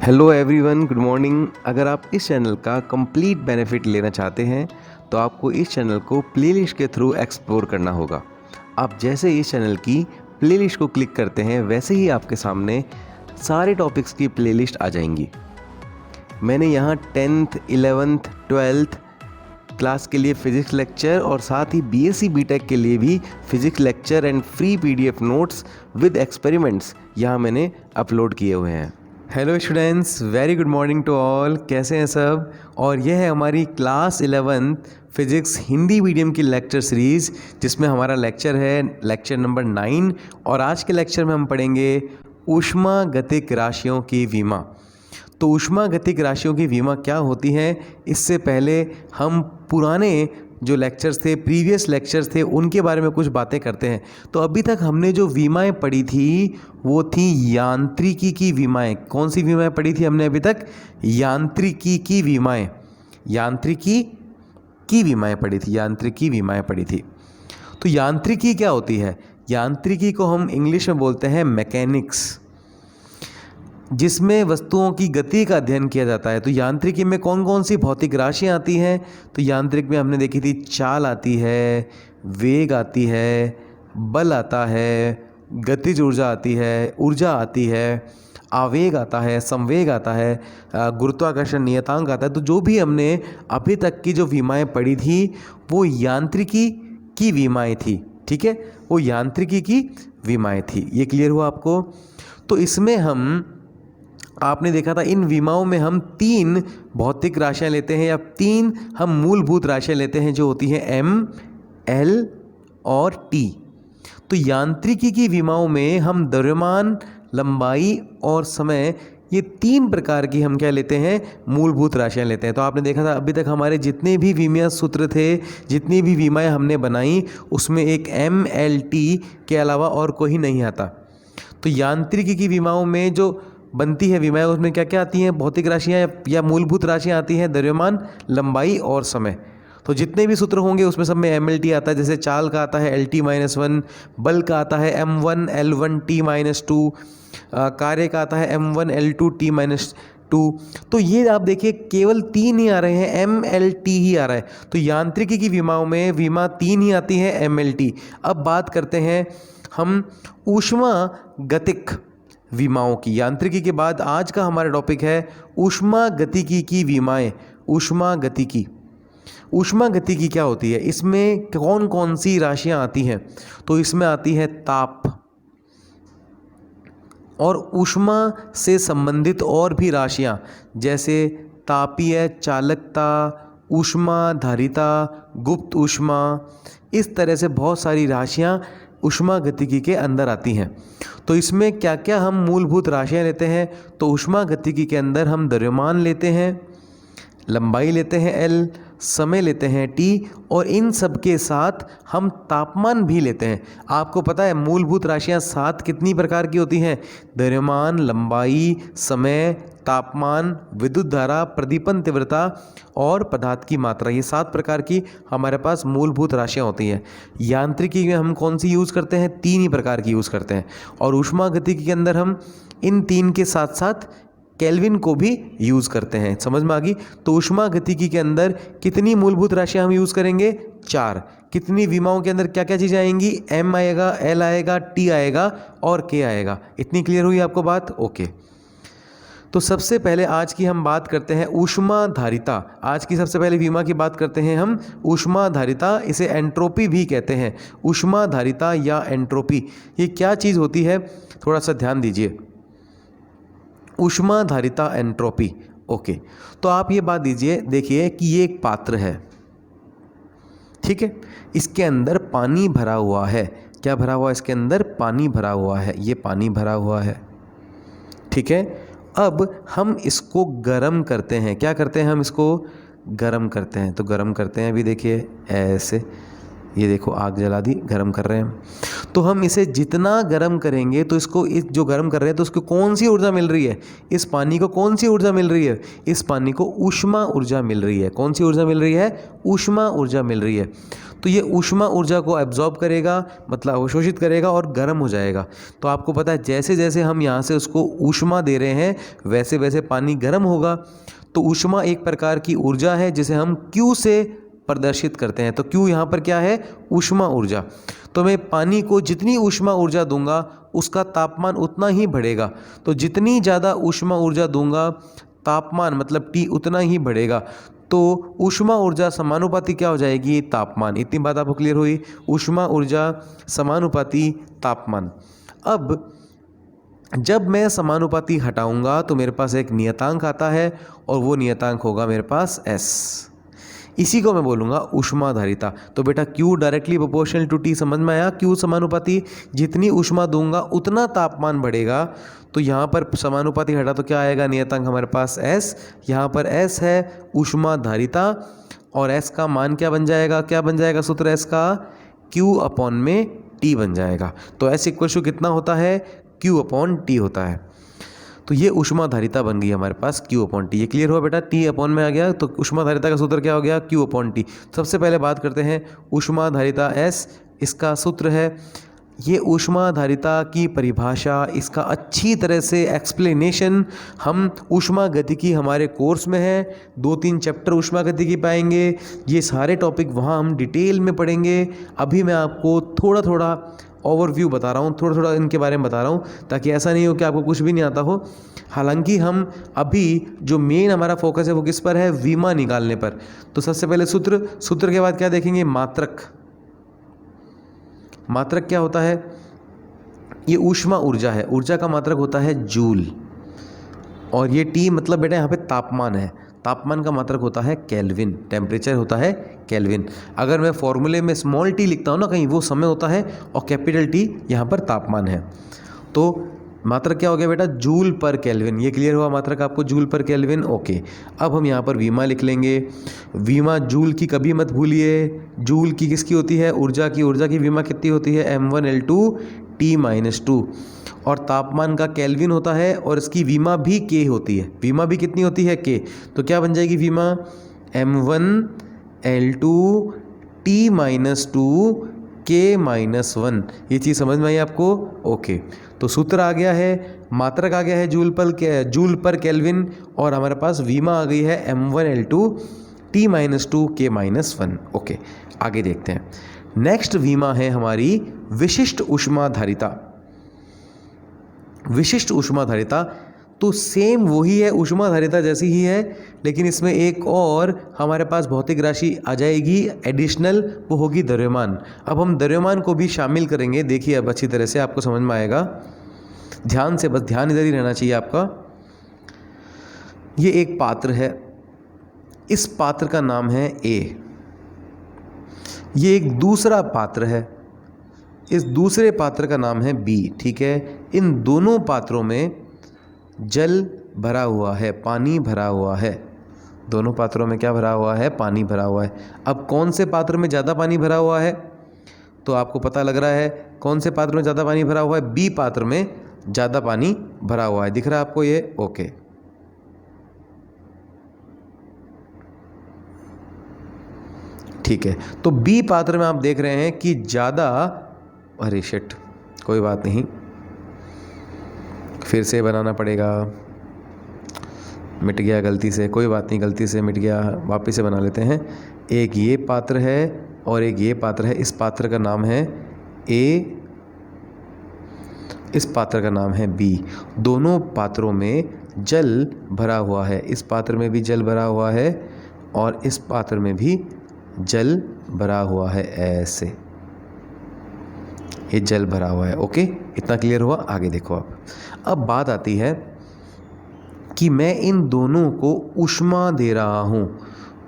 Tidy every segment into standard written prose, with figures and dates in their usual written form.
Hello everyone, good morning. अगर आप इस चैनल का कंप्लीट बेनिफिट लेना चाहते हैं तो आपको इस चैनल को प्लेलिस्ट के थ्रू एक्सप्लोर करना होगा। आप जैसे इस चैनल की प्लेलिस्ट को क्लिक करते हैं वैसे ही आपके सामने सारे टॉपिक्स की प्लेलिस्ट आ जाएंगी। मैंने यहाँ 10th, 11th, 12th क्लास के लिए फ़िज़िक्स लेक्चर और साथ ही बीएससी बीटेक के लिए भी physics lecture and free PDF notes with experiments यहाँ मैंने अपलोड किए हुए हैं। Hello students, very good morning to all. कैसे हैं सब? और यह है हमारी क्लास 11 फिज़िक्स हिंदी मीडियम की लेक्चर सीरीज़, जिसमें हमारा लेक्चर है लेक्चर नंबर 9। और आज के लेक्चर में हम पढ़ेंगे ऊष्मागतिक राशियों की विमा। तो ऊष्मागतिक राशियों की विमा क्या होती हैं, इससे पहले हम पुराने जो लेक्चर्स थे, प्रीवियस लेक्चर्स थे, उनके बारे में कुछ बातें करते हैं। तो अभी तक हमने जो विमाएं पढ़ी थी वो थी यांत्रिकी की विमाएं। कौन सी विमाएं पढ़ी थी हमने अभी तक? यांत्रिकी की विमाएं। यांत्रिकी की विमाएं पढ़ी थी, यांत्रिकी विमाएं पढ़ी थी। तो यांत्रिकी क्या होती है? यांत्रिकी को हम इंग्लिश में बोलते हैं मैकेनिक्स, जिसमें वस्तुओं की गति का अध्ययन किया जाता है। तो यांत्रिकी में कौन कौन सी भौतिक राशियाँ आती हैं? तो यांत्रिक में हमने देखी थी चाल आती है, वेग आती है, बल आता है, गतिज ऊर्जा आती है, ऊर्जा आती है, आवेग आता है, संवेग आता है, गुरुत्वाकर्षण नियतांक आता है। तो जो भी हमने अभी तक की जो विमाएं पढ़ी थी वो यांत्रिकी की विमाएं थी। ठीक है, वो यांत्रिकी की विमाएं थी। ये क्लियर हुआ आपको? तो इसमें आपने देखा था इन विमाओं में हम 3 भौतिक राशियां लेते हैं, या 3 हम मूलभूत राशियां लेते हैं, जो होती हैं m, l और t। तो यांत्रिकी की विमाओं में हम द्रव्यमान, लंबाई और समय, ये 3 प्रकार की हम क्या लेते हैं? मूलभूत राशियां लेते हैं। तो आपने देखा था अभी तक हमारे जितने भी विमीय सूत्र थे, जितनी भी विमाएं हमने बनाई, उसमें एक m, l, t के अलावा और कोई नहीं आता। तो यांत्रिकी की विमाओं में जो बनती है विमाएं, उसमें क्या क्या आती हैं? भौतिक राशियां या मूलभूत राशियां आती हैं, द्रव्यमान, लंबाई और समय। तो जितने भी सूत्र होंगे उसमें सब में MLT आता है। जैसे चाल का आता है LT-1, बल का आता है M1 L1 T-2, कार्य का आता है M1 L2 T-2। तो ये आप देखिए केवल 3 ही आ रहे हैं, MLT ही आ रहा है। तो यांत्रिकी की विमाओं में विमा 3 ही आती है, MLT। अब बात करते हैं हम ऊष्मागतिक विमाओं की। यांत्रिकी के बाद आज का हमारा टॉपिक है ऊष्मागतिकी की विमाएं। ऊष्मागतिकी, ऊष्मागतिकी क्या होती है? इसमें कौन कौन सी राशियां आती हैं? तो इसमें आती है ताप और ऊष्मा से संबंधित और भी राशियां, जैसे तापीय चालकता, ऊष्माधारिता, गुप्त ऊष्मा। इस तरह से बहुत सारी राशियां ऊष्मागतिकी के अंदर आती हैं। तो इसमें क्या क्या हम मूलभूत राशियां लेते हैं? तो ऊष्मागतिकी के अंदर हम द्रव्यमान लेते हैं, लंबाई लेते हैं L, समय लेते हैं T, और इन सब के साथ हम तापमान भी लेते हैं। आपको पता है मूलभूत राशियां 7 कितनी प्रकार की होती हैं? द्रव्यमान, लंबाई, समय, तापमान, विद्युत धारा, प्रदीपन तीव्रता और पदार्थ की मात्रा। ये 7 प्रकार की हमारे पास मूलभूत राशियां होती हैं। यांत्रिकी में हम कौन सी यूज़ करते हैं? 3 ही प्रकार की यूज़ करते हैं। और ऊष्मागतिकी के अंदर हम इन 3 के साथ साथ केल्विन को भी यूज़ करते हैं। समझ में आ गई? तो ऊष्मागतिकी के अंदर कितनी मूलभूत राशियां हम यूज़ करेंगे? 4। कितनी विमाओं के अंदर क्या क्या चीज़ें आएंगी? M आएगा, L आएगा, T आएगा और K आएगा। इतनी क्लियर हुई आपको बात? ओके। तो सबसे पहले आज की हम बात करते हैं ऊष्माधारिता। आज की सबसे पहले विमा की बात करते हैं हम ऊष्माधारिता। इसे एंट्रोपी भी कहते हैं। ऊष्माधारिता या एंट्रोपी, ये क्या चीज़ होती है? थोड़ा सा ध्यान दीजिए। ऊष्माधारिता, एंट्रोपी। ओके, तो आप ये बात दीजिए, देखिए कि ये एक पात्र है, ठीक है, इसके अंदर पानी भरा हुआ है। क्या भरा हुआ है? इसके अंदर पानी भरा हुआ है। ये पानी भरा हुआ है, ठीक है। अब हम इसको गर्म करते हैं। क्या करते हैं? हम इसको गर्म करते हैं। तो गर्म करते हैं, अभी देखिए ऐसे, ये देखो आग जला दी, गर्म कर रहे हैं। तो हम इसे जितना गर्म करेंगे तो इसको, इस जो गर्म कर रहे हैं तो उसको कौन सी ऊर्जा मिल रही है? इस पानी को कौन सी ऊर्जा मिल रही है? इस पानी को ऊष्मा ऊर्जा मिल रही है। कौन सी ऊर्जा मिल रही है? ऊष्मा ऊर्जा मिल रही है। तो ये ऊष्मा ऊर्जा को एब्जॉर्ब करेगा, मतलब अवशोषित करेगा और गर्म हो जाएगा। तो आपको पता है जैसे जैसे हम यहाँ से उसको ऊष्मा दे रहे हैं वैसे वैसे पानी गर्म होगा। तो ऊष्मा एक प्रकार की ऊर्जा है जिसे हम Q से प्रदर्शित करते हैं। तो Q यहाँ पर क्या है? ऊष्मा ऊर्जा। तो मैं पानी को जितनी ऊष्मा ऊर्जा दूंगा उसका तापमान उतना ही बढ़ेगा। तो जितनी ज़्यादा ऊष्मा ऊर्जा दूंगा तापमान मतलब T उतना ही बढ़ेगा। तो ऊष्मा ऊर्जा समानुपाती क्या हो जाएगी? तापमान। इतनी बात आपको क्लियर हुई? ऊष्मा ऊर्जा समानुपाती तापमान। अब जब मैं समानुपाती हटाऊंगा तो मेरे पास एक नियतांक आता है और वो नियतांक होगा मेरे पास S। इसी को मैं बोलूँगा ऊष्माधारिता। तो बेटा Q directly proportional to T, समझ में आया? Q समानुपाती, जितनी ऊष्मा दूंगा उतना तापमान बढ़ेगा। तो यहाँ पर समानुपाती हटा तो क्या आएगा? नियतांक हमारे पास S। यहाँ पर S है ऊष्माधारिता और S का मान क्या बन जाएगा? क्या बन जाएगा सूत्र S का? Q अपॉन में T बन जाएगा। तो S इक्वल टू कितना होता है? Q अपॉन T होता है। तो ये ऊष्माधारिता बन गई हमारे पास Q अपॉन T। ये क्लियर हुआ बेटा? T अपॉन में आ गया तो ऊष्माधारिता का सूत्र क्या हो गया? Q upon T। सबसे पहले बात करते हैं ऊष्माधारिता S, इसका सूत्र है। ये ऊष्माधारिता की परिभाषा, इसका अच्छी तरह से एक्सप्लेनेशन हम ऊष्मागतिकी हमारे कोर्स में है। 2-3 चैप्टर ऊष्मागतिकी पाएंगे। ये सारे टॉपिक वहाँ हम डिटेल में पढ़ेंगे। अभी मैं आपको थोड़ा थोड़ा ओवरव्यू बता रहा हूँ, थोड़ा थोड़ा इनके बारे में बता रहा हूँ ताकि ऐसा नहीं हो कि आपको कुछ भी नहीं आता हो। हालांकि हम अभी जो मेन हमारा फोकस है वो किस पर है? वीमा निकालने पर। तो सबसे पहले सूत्र के बाद क्या देखेंगे? मात्रक। मात्रक क्या होता है? ये ऊष्मा ऊर्जा है, ऊर्जा का मात्रक होता है जूल। और ये T मतलब बेटा यहाँ पे तापमान है, तापमान का मात्रक होता है केल्विन, टेम्परेचर होता है केल्विन। अगर मैं फॉर्मूले में स्मॉल t लिखता हूँ ना कहीं, वो समय होता है और कैपिटल T यहाँ पर तापमान है। तो मात्रक क्या हो गया बेटा? जूल पर केल्विन। ये क्लियर हुआ मात्रक आपको? जूल पर केल्विन। ओके, अब हम यहाँ पर वीमा लिख लेंगे। वीमा जूल की कभी मत भूलिए। जूल की किसकी होती है? ऊर्जा की। ऊर्जा की वीमा कितनी होती है? m1L2 T-2। और तापमान का केल्विन होता है और इसकी वीमा भी K होती है। वीमा भी कितनी होती है? K। तो क्या बन जाएगी वीमा? m1L2 T-2 K-1। ये चीज़ समझ में आई आपको? ओके, तो सूत्र आ गया है, मात्रक आ गया है जूल पर केल्विन, और हमारे पास वीमा आ गई है m1L2 T-2 K-1। ओके, आगे देखते हैं। नेक्स्ट वीमा है हमारी विशिष्ट ऊष्माधारिता। विशिष्ट ऊष्माधारिता तो सेम वही है, ऊष्माधारिता जैसी ही है, लेकिन इसमें एक और हमारे पास भौतिक राशि आ जाएगी एडिशनल, वो होगी द्रव्यमान। अब हम द्रव्यमान को भी शामिल करेंगे। देखिए अब अच्छी तरह से आपको समझ में आएगा, ध्यान से, बस ध्यान इधर ही रहना चाहिए आपका। ये एक पात्र है, इस पात्र का नाम है A। ये एक दूसरा पात्र है, इस दूसरे पात्र का नाम है B। ठीक है, इन दोनों पात्रों में जल भरा हुआ है, पानी भरा हुआ है। दोनों पात्रों में क्या भरा हुआ है? पानी भरा हुआ है। अब कौन से पात्र में ज़्यादा पानी भरा हुआ है? तो आपको पता लग रहा है कौन से पात्र में ज़्यादा पानी भरा हुआ है? B पात्र में ज़्यादा पानी भरा हुआ है। दिख रहा है आपको ये? ओके, ठीक है। तो B पात्र में आप देख रहे हैं कि ज़्यादा, अरे शिट, कोई बात नहीं, फिर से बनाना पड़ेगा। मिट गया गलती से, कोई बात नहीं, गलती से मिट गया, वापस से बना लेते हैं। एक ये पात्र है और एक ये पात्र है। इस पात्र का नाम है A, इस पात्र का नाम है B। दोनों पात्रों में जल भरा हुआ है। इस पात्र में भी जल भरा हुआ है और इस पात्र में भी जल भरा हुआ है। ऐसे ये जल भरा हुआ है। ओके, इतना क्लियर हुआ? आगे देखो आप। अब बात आती है कि मैं इन दोनों को ऊष्मा दे रहा हूं,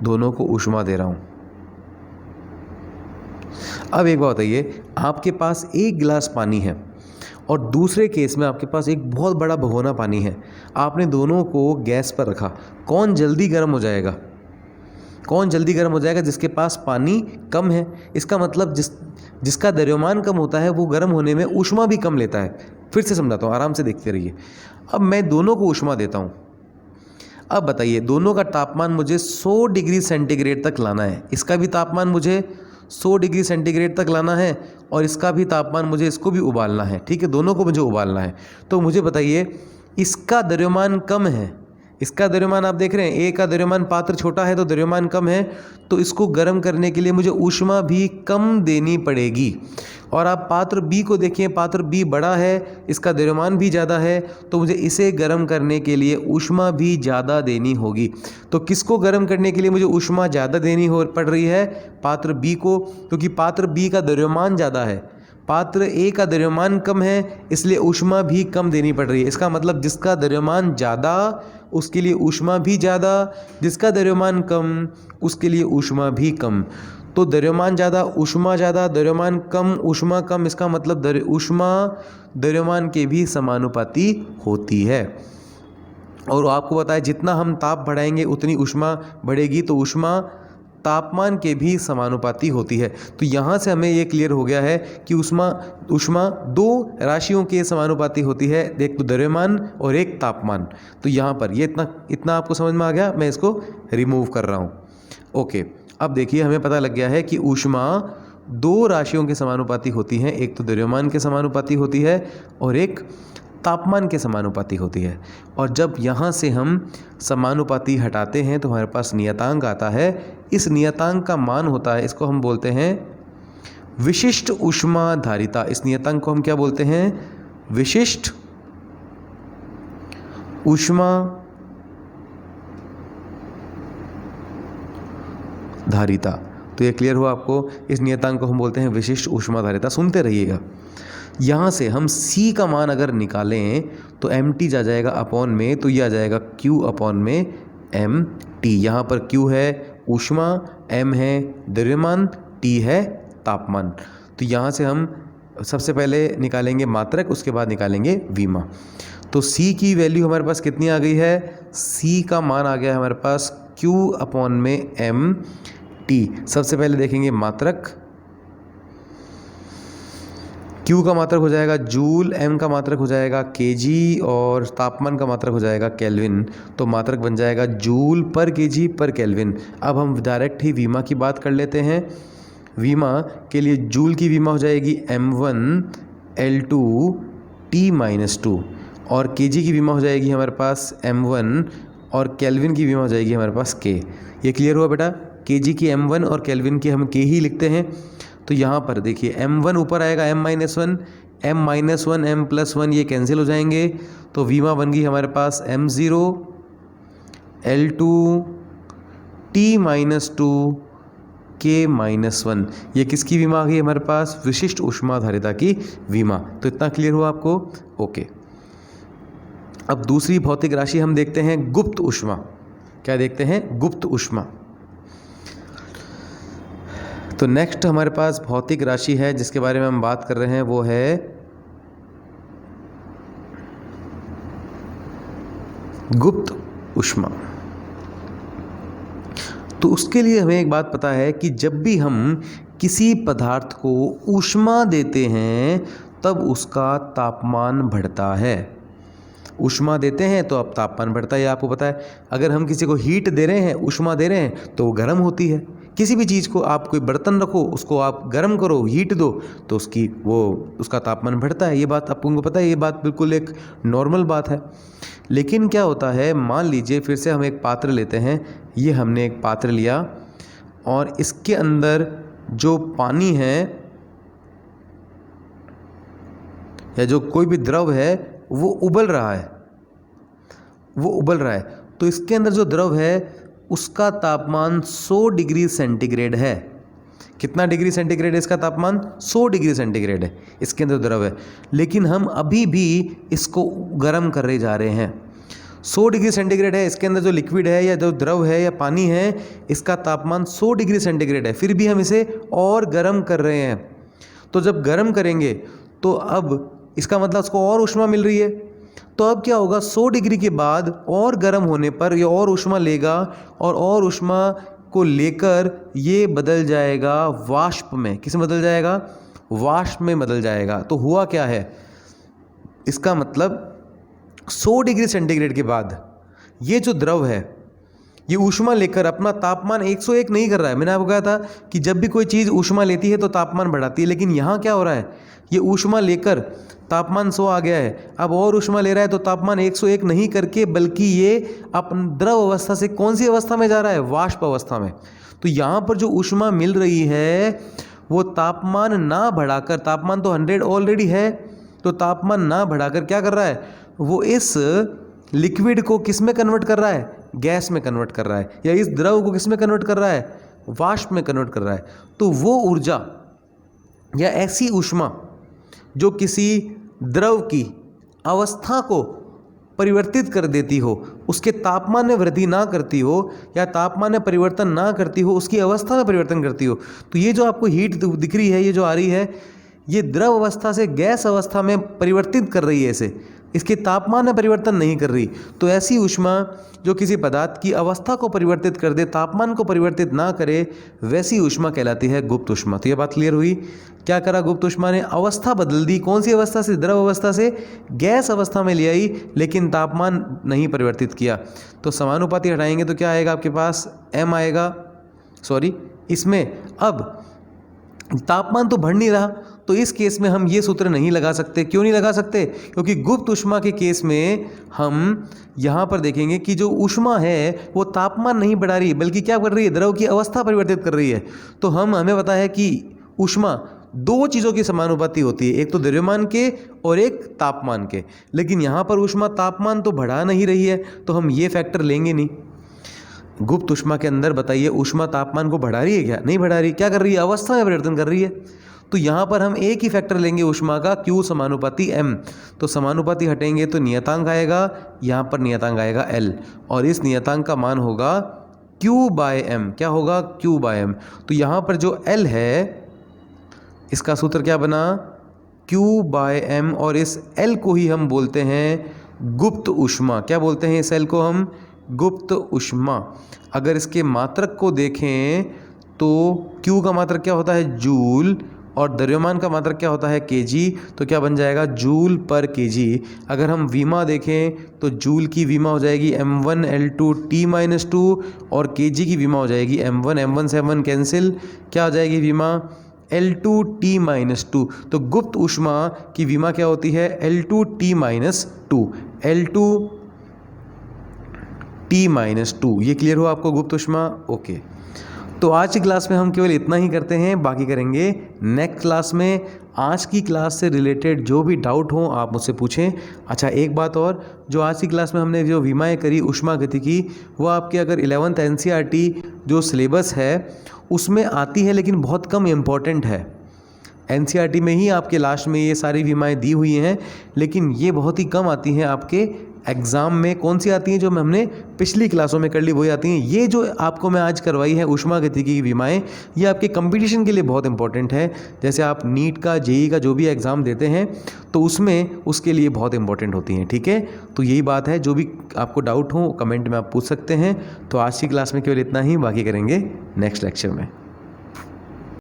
दोनों को ऊष्मा दे रहा हूं। अब एक बात बताइए, आपके पास एक गिलास पानी है और दूसरे केस में आपके पास एक बहुत बड़ा भगोना पानी है। आपने दोनों को गैस पर रखा, कौन जल्दी गर्म हो जाएगा? कौन जल्दी गर्म हो जाएगा? जिसके पास पानी कम है। इसका मतलब जिसका द्रव्यमान कम होता है वो गर्म होने में ऊष्मा भी कम लेता है। फिर से समझाता हूँ, आराम से देखते रहिए। अब मैं दोनों को ऊष्मा देता हूँ। अब बताइए, दोनों का तापमान मुझे 100 डिग्री सेंटीग्रेड तक लाना है। इसका भी तापमान मुझे 100 डिग्री सेंटीग्रेड तक लाना है और इसका भी तापमान मुझे इसको भी उबालना है, ठीक है, दोनों को मुझे उबालना है। तो मुझे बताइए इसका द्रव्यमान कम है, इसका द्रव्यमान आप देख रहे हैं ए का द्रव्यमान पात्र छोटा है तो द्रव्यमान कम है, तो इसको गर्म करने के लिए मुझे ऊष्मा भी कम देनी पड़ेगी। और आप पात्र बी को देखिए, पात्र बी बड़ा है, इसका द्रव्यमान भी ज़्यादा है, तो मुझे इसे गर्म करने के लिए ऊष्मा भी ज़्यादा देनी होगी। तो किसको गर्म करने के लिए मुझे ऊष्मा ज़्यादा देनी पड़ रही है? पात्र बी को, क्योंकि पात्र बी का द्रव्यमान ज़्यादा है, पात्र ए का द्रव्यमान कम है, इसलिए ऊष्मा भी कम देनी पड़ रही है। इसका मतलब जिसका द्रव्यमान ज़्यादा उसके लिए ऊष्मा भी ज़्यादा, जिसका द्रव्यमान कम उसके लिए ऊष्मा भी कम। तो द्रव्यमान ज़्यादा, ऊष्मा ज़्यादा, द्रव्यमान कम, ऊष्मा कम, इसका मतलब ऊष्मा द्रव्यमान के भी समानुपाती होती है। और आपको पता है जितना हम ताप बढ़ाएंगे उतनी ऊष्मा बढ़ेगी, तो ऊष्मा तापमान के भी समानुपाती होती है। तो यहाँ से हमें ये क्लियर हो गया है कि ऊष्मा दो राशियों के समानुपाती होती है, एक तो द्रव्यमान और एक तापमान। तो यहाँ पर ये इतना आपको समझ में आ गया, मैं इसको रिमूव कर रहा हूँ। ओके, अब देखिए हमें पता लग गया है कि ऊष्मा दो राशियों के समानुपाती होती हैं, एक तो द्रव्यमान के समानुपाती होती है और एक तापमान के समानुपाती होती है। और जब यहाँ से हम समानुपाती हटाते हैं तो हमारे पास नियतांक आता है। इस नियतांक का मान होता है, इसको हम बोलते हैं विशिष्ट ऊष्माधारिता। इस नियतांक को हम क्या बोलते हैं? विशिष्ट ऊष्माधारिता। तो ये क्लियर हुआ आपको? इस नियतांक को हम बोलते हैं विशिष्ट ऊष्माधारिता। सुनते रहिएगा। यहाँ से हम C का मान अगर निकालें तो mt जा जाएगा अपॉन में, तो ये आ जाएगा Q अपॉन में mt। यहाँ पर Q है ऊष्मा, m है द्रव्यमान, T है तापमान। तो यहाँ से हम सबसे पहले निकालेंगे मात्रक, उसके बाद निकालेंगे विमा। तो C की वैल्यू हमारे पास कितनी आ गई है? C का मान आ गया है हमारे पास Q अपॉन में mt। सबसे पहले देखेंगे मात्रक, Q का मात्रक हो जाएगा जूल, M का मात्रक हो जाएगा केजी और तापमान का मात्रक हो जाएगा केल्विन। तो मात्रक बन जाएगा जूल पर केजी पर केल्विन। अब हम डायरेक्ट ही विमा की बात कर लेते हैं। विमा के लिए जूल की विमा हो जाएगी m1L2T-2 और केजी की विमा हो जाएगी हमारे पास m1 और केल्विन की विमा हो जाएगी हमारे पास k। ये क्लियर हुआ बेटा? केजी की m1 और केल्विन की हम k ही लिखते हैं। तो यहाँ पर देखिए m1 ऊपर आएगा m-1, m-1 m+1 ये कैंसिल हो जाएंगे, तो विमा बन गई हमारे पास m0L2T-2 K-1। ये किसकी विमा आ गई हमारे पास? विशिष्ट ऊष्माधारिता की विमा। तो इतना क्लियर हुआ आपको? ओके। अब दूसरी भौतिक राशि हम देखते हैं गुप्त ऊष्मा। क्या देखते हैं? गुप्त ऊष्मा। तो नेक्स्ट हमारे पास भौतिक राशि है जिसके बारे में हम बात कर रहे हैं, वो है गुप्त ऊष्मा। तो उसके लिए हमें एक बात पता है कि जब भी हम किसी पदार्थ को ऊष्मा देते हैं तब उसका तापमान बढ़ता है। ऊष्मा देते हैं तो अब तापमान बढ़ता है, आपको पता है। अगर हम किसी को हीट दे रहे हैं, ऊष्मा दे रहे हैं, तो वो गर्म होती है। किसी भी चीज़ को आप कोई बर्तन रखो, उसको आप गर्म करो, हीट दो, तो उसका तापमान बढ़ता है। ये बात आपको पता है, ये बात बिल्कुल एक नॉर्मल बात है। लेकिन क्या होता है, मान लीजिए फिर से हम एक पात्र लेते हैं। ये हमने एक पात्र लिया और इसके अंदर जो पानी है या जो कोई भी द्रव है वो उबल रहा है, तो इसके अंदर जो द्रव है उसका तापमान 100 डिग्री सेंटीग्रेड है। कितना डिग्री सेंटीग्रेड है इसका तापमान? 100 डिग्री सेंटीग्रेड है इसके अंदर द्रव है। लेकिन हम अभी भी इसको गर्म कर जा रहे हैं। 100 डिग्री सेंटीग्रेड है, इसके अंदर जो लिक्विड है या जो द्रव है या पानी है, इसका तापमान 100 डिग्री सेंटीग्रेड है, फिर भी हम इसे और गर्म कर रहे हैं। तो जब गर्म करेंगे तो अब इसका मतलब उसको और ऊष्मा मिल रही है। तो अब क्या होगा, 100 डिग्री के बाद और गर्म होने पर ये और ऊष्मा लेगा और ऊष्मा को लेकर ये बदल जाएगा वाष्प में। किस में बदल जाएगा? वाष्प में बदल जाएगा। तो हुआ क्या है, इसका मतलब 100 डिग्री सेंटीग्रेड के बाद ये जो द्रव है ये ऊष्मा लेकर अपना तापमान 101 नहीं कर रहा है। मैंने आपको कहा था कि जब भी कोई चीज़ ऊष्मा लेती है तो तापमान बढ़ाती है, लेकिन यहाँ क्या हो रहा है, ये ऊष्मा लेकर तापमान 100 आ गया है, अब और ऊष्मा ले रहा है तो तापमान 101 नहीं करके बल्कि ये अपन द्रव अवस्था से कौन सी अवस्था में जा रहा है, वाष्प अवस्था में। तो यहाँ पर जो ऊष्मा मिल रही है वो तापमान ना बढ़ाकर, तापमान तो 100 ऑलरेडी है, तो तापमान ना बढ़ाकर क्या कर रहा है, वो इस लिक्विड को किस में कन्वर्ट कर रहा है, गैस में कन्वर्ट कर रहा है, या इस द्रव को किस में कन्वर्ट कर रहा है, वाष्प में कन्वर्ट कर रहा है। तो वो ऊर्जा या ऐसी ऊष्मा जो किसी द्रव की अवस्था को परिवर्तित कर देती हो, उसके तापमान में वृद्धि ना करती हो या तापमान में परिवर्तन ना करती हो, उसकी अवस्था में परिवर्तन करती हो। तो ये जो आपको हीट दिख रही है, ये जो आ रही है, ये द्रव अवस्था से गैस अवस्था में परिवर्तित कर रही है इसे, इसके तापमान में परिवर्तन नहीं कर रही। तो ऐसी ऊष्मा जो किसी पदार्थ की अवस्था को परिवर्तित कर दे, तापमान को परिवर्तित ना करे, वैसी ऊष्मा कहलाती है गुप्त ऊष्मा। तो ये बात क्लियर हुई। क्या करा गुप्त ऊष्मा ने, अवस्था बदल दी, कौन सी अवस्था से, द्रव अवस्था से गैस अवस्था में ले आई, लेकिन तापमान नहीं परिवर्तित किया। तो समानुपाती हटाएंगे तो क्या आएगा आपके पास, m आएगा, सॉरी इसमें अब तापमान तो बढ़ नहीं रहा, तो इस केस में हम ये सूत्र नहीं लगा सकते। क्यों नहीं लगा सकते, क्योंकि गुप्त ऊष्मा के केस में हम यहाँ पर देखेंगे कि जो ऊष्मा है वो तापमान नहीं बढ़ा रही बल्कि क्या कर रही है, द्रव की अवस्था परिवर्तित कर रही है। तो हमें पता है कि ऊष्मा दो चीज़ों की समानुपाती होती है, एक तो द्रव्यमान के और एक तापमान के, लेकिन यहाँ पर ऊष्मा तापमान तो बढ़ा नहीं रही है, तो हम ये फैक्टर लेंगे नहीं। गुप्त ऊष्मा के अंदर बताइए ऊष्मा तापमान को बढ़ा रही है क्या, नहीं बढ़ा रही, क्या कर रही है, अवस्था में परिवर्तन कर रही है। तो यहाँ पर हम एक ही फैक्टर लेंगे ऊष्मा का, Q समानुपाती M। तो समानुपाती हटेंगे तो नियतांक आएगा, यहाँ पर नियतांक आएगा L, और इस नियतांक का मान होगा Q/m। क्या होगा, Q/m। तो यहाँ पर जो L है इसका सूत्र क्या बना, Q/m, और इस L को ही हम बोलते हैं गुप्त ऊष्मा। क्या बोलते हैं इस L को हम, गुप्त ऊष्मा। अगर इसके मात्रक को देखें तो Q का मात्रक क्या होता है, जूल, और द्रव्यमान का मात्रक क्या होता है, kg। तो क्या बन जाएगा, जूल पर kg। अगर हम विमा देखें तो जूल की विमा हो जाएगी m1L2T-2, और kg की विमा हो जाएगी m1 से m1 कैंसिल, क्या हो जाएगी विमा, L2T-2। तो गुप्त ऊष्मा की विमा क्या होती है, L2T-2, L2T-2। ये क्लियर हो आपको गुप्त ऊष्मा, ओके। तो आज की क्लास में हम केवल इतना ही करते हैं, बाकी करेंगे नेक्स्ट क्लास में। आज की क्लास से रिलेटेड जो भी डाउट हो आप मुझसे पूछें। अच्छा एक बात और, जो आज की क्लास में हमने जो विमाएँ करी ऊष्मा गति की, वो आपके अगर 11th NCERT जो सिलेबस है उसमें आती है, लेकिन बहुत कम इम्पॉर्टेंट है। NCERT में ही आपके लास्ट में ये सारी विमाएँ दी हुई हैं, लेकिन ये बहुत ही कम आती हैं आपके एग्ज़ाम में। कौन सी आती हैं, जो हमने पिछली क्लासों में कर ली वही आती हैं। ये जो आपको मैं आज करवाई है ऊष्मागतिकी की विमाएँ, ये आपके कंपटीशन के लिए बहुत इंपॉर्टेंट है। जैसे आप नीट का, जेईई का जो भी एग्ज़ाम देते हैं तो उसमें उसके लिए बहुत इंपॉर्टेंट होती हैं, ठीक है। तो यही बात है, जो भी आपको डाउट हो कमेंट में आप पूछ सकते हैं। तो आज की क्लास में केवल इतना ही, बाकी करेंगे नेक्स्ट लेक्चर में।